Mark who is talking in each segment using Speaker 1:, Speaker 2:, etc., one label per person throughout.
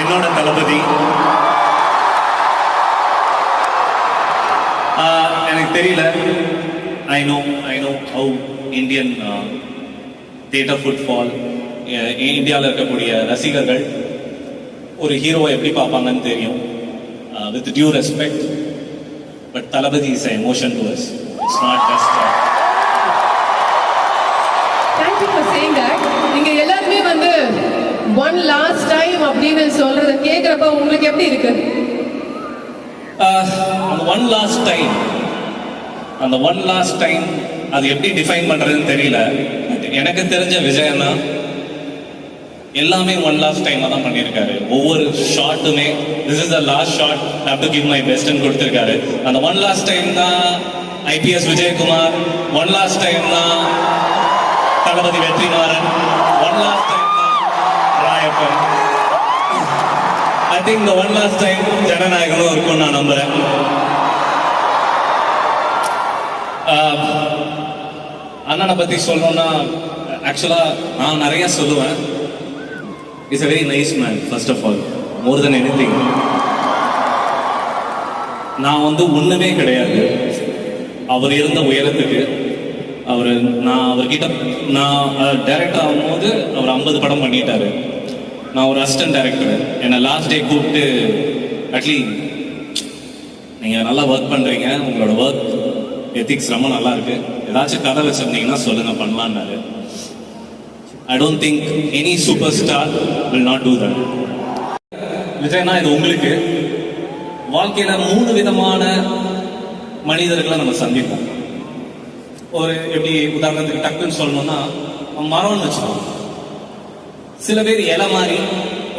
Speaker 1: என்னோட தளபதி. எனக்கு தெரியல. I know how Indian theatre football, இந்தியாவில் இருக்கக்கூடிய ரசிகர்கள் ஒரு ஹீரோவை எப்படி பார்ப்பாங்கன்னு தெரியும். With due respect, but Thalapathy is emotion to us. It's not just.
Speaker 2: Thank you for saying that. நீங்க எல்லாருமே வந்து one last time அப்படின்னு சொல்றத கேக்குறப்ப உங்களுக்கு எப்படி இருக்கு?
Speaker 1: அந்த ஒன் லாஸ்ட் டைம் அது எப்படி டிஃபைன் பண்றதுன்னு தெரியல. எனக்கு தெரிஞ்ச விஜயன்னா எல்லாமே ஒன் லாஸ்ட் டைம் தான் பண்ணியிருக்காரு. ஒவ்வொரு ஷாட்டுமே this is the last shot, I have to give my பெஸ்ட்னு கொடுத்திருக்காரு. அந்த ஒன் லாஸ்ட் டைம் தான் IPS Vijayakumar, one last time தான் Thalapathy Vetrimaaran, one last time தான் ராயப்பன். ஐ திங்க் இந்த ஒன் லாஸ்ட் டைம் ஜனநாயகனும் இருக்கும் நான் நம்புறேன். அண்ணனை பத்தி சொல்லணும்னா ஆக்சுவலா நான் நிறைய சொல்லுவேன். Is a very nice man, first of all, more than anything. நான் வந்து ஒண்ணுமே கிடையாது அவர் இருந்த உயரத்துக்கு. நான் அவர்கிட்ட டைரக்டர் ஆகும்போது அவர் 50 படம் பண்ணிட்டாரு. நான் ஒரு அசிஸ்டன்ட் டைரக்டர். என்னை லாஸ்ட் டே கூப்பிட்டு, அட்லீஸ்ட் நீங்கள் நல்லா ஒர்க் பண்ணுறீங்க, உங்களோட ஒர்க் எத்திக்ஸ் ரொம்ப நல்லா இருக்கு, ஏதாச்சும் கதை வச்சிருந்தீங்கன்னா சொல்லுங்க பண்ணலான்னாரு. I don't think any superstar will not do that. விஜய்னா இது உங்களுக்கு வாழ்க்கையில 3 விதமான மனிதர்களை நம்ம சந்திப்போம். ஒரு எப்படி உதாரணத்துக்கு டக்குன்னு சொல்லணும்னா மரம்னு வச்சுக்கோங்க. சில பேர் இலை மாதிரி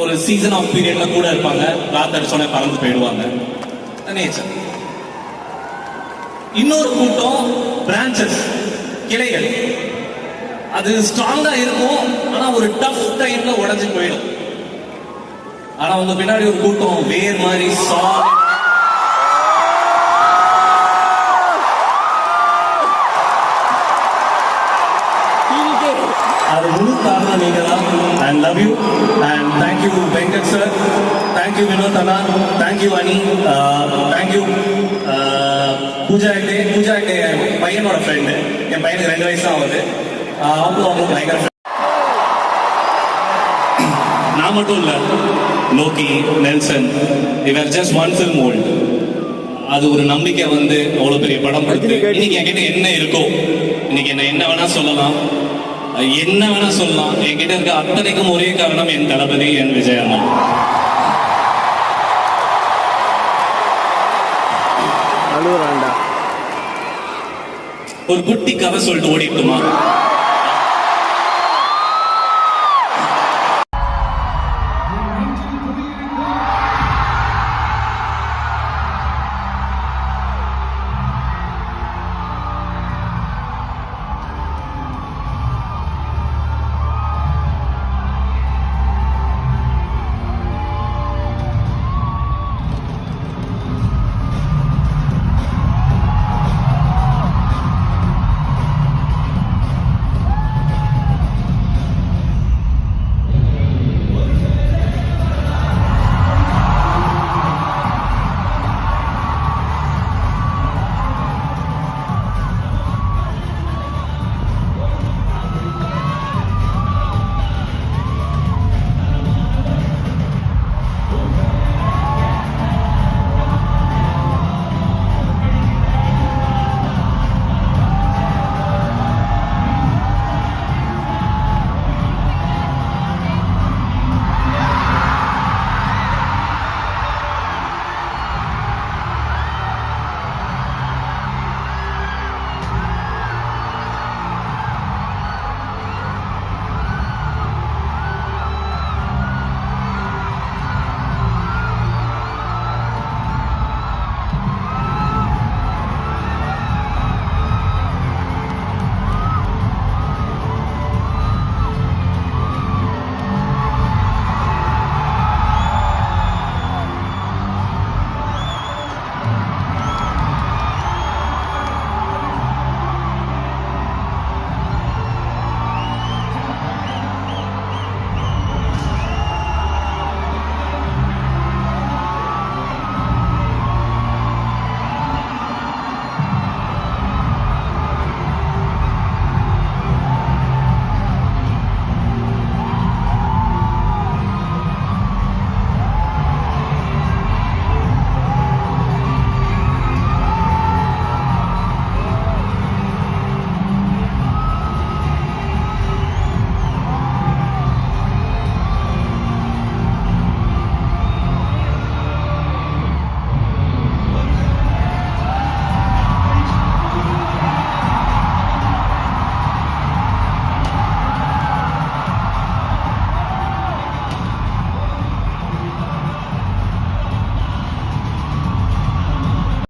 Speaker 1: ஒரு சீசன் ஆஃப் பீரியட்ல கூட இருப்பாங்க, காத்தடிச்சோடனே பறந்து போயிடுவாங்க. நேச்சர். இன்னொரு கூட்டம் பிரான்சஸ், கிளைகள். அது ஸ்ட்ராங்கா இருக்கும், ஆனா ஒரு டஃப் டைம்ல உடைஞ்சு போயிடும். ஆனா உங்க பின்னாடி ஒரு கூட்டம் வேர் மாதிரி சாலிட். அது முழு காரணம் நீங்க தான். And love you and thank you Venkat sir, thank you Vinod அண்ணா, தேங்க்யூ அனி, தேங்க்யூ பூஜா ஹெக்டே. பூஜா ஹெக்டே என் பையனோட ஃப்ரெண்டு. என் பையனுக்கு 2 வயசு தான் ஆகுது. அவங்க பயங்கர. நான் மட்டும் இல்ல, லோகி, நெல்சன், இவர் ஜஸ்ட் ஒன் ஃபில்ம் ஓல்ட். அது ஒரு நம்பிக்கை வந்து அவ்வளவு பெரிய படம் கொடுத்து இன்னைக்கு என்கிட்ட என்ன இருக்கோ, இன்னைக்கு என்ன வேணா சொல்லலாம், என்கிட்ட இருக்க அத்தனைக்கும் ஒரே காரணம் என் தளபதி, என் விஜய் அண்ணா. ஒரு குட்டி கதை சொல்லிட்டு ஓடிட்டுமா?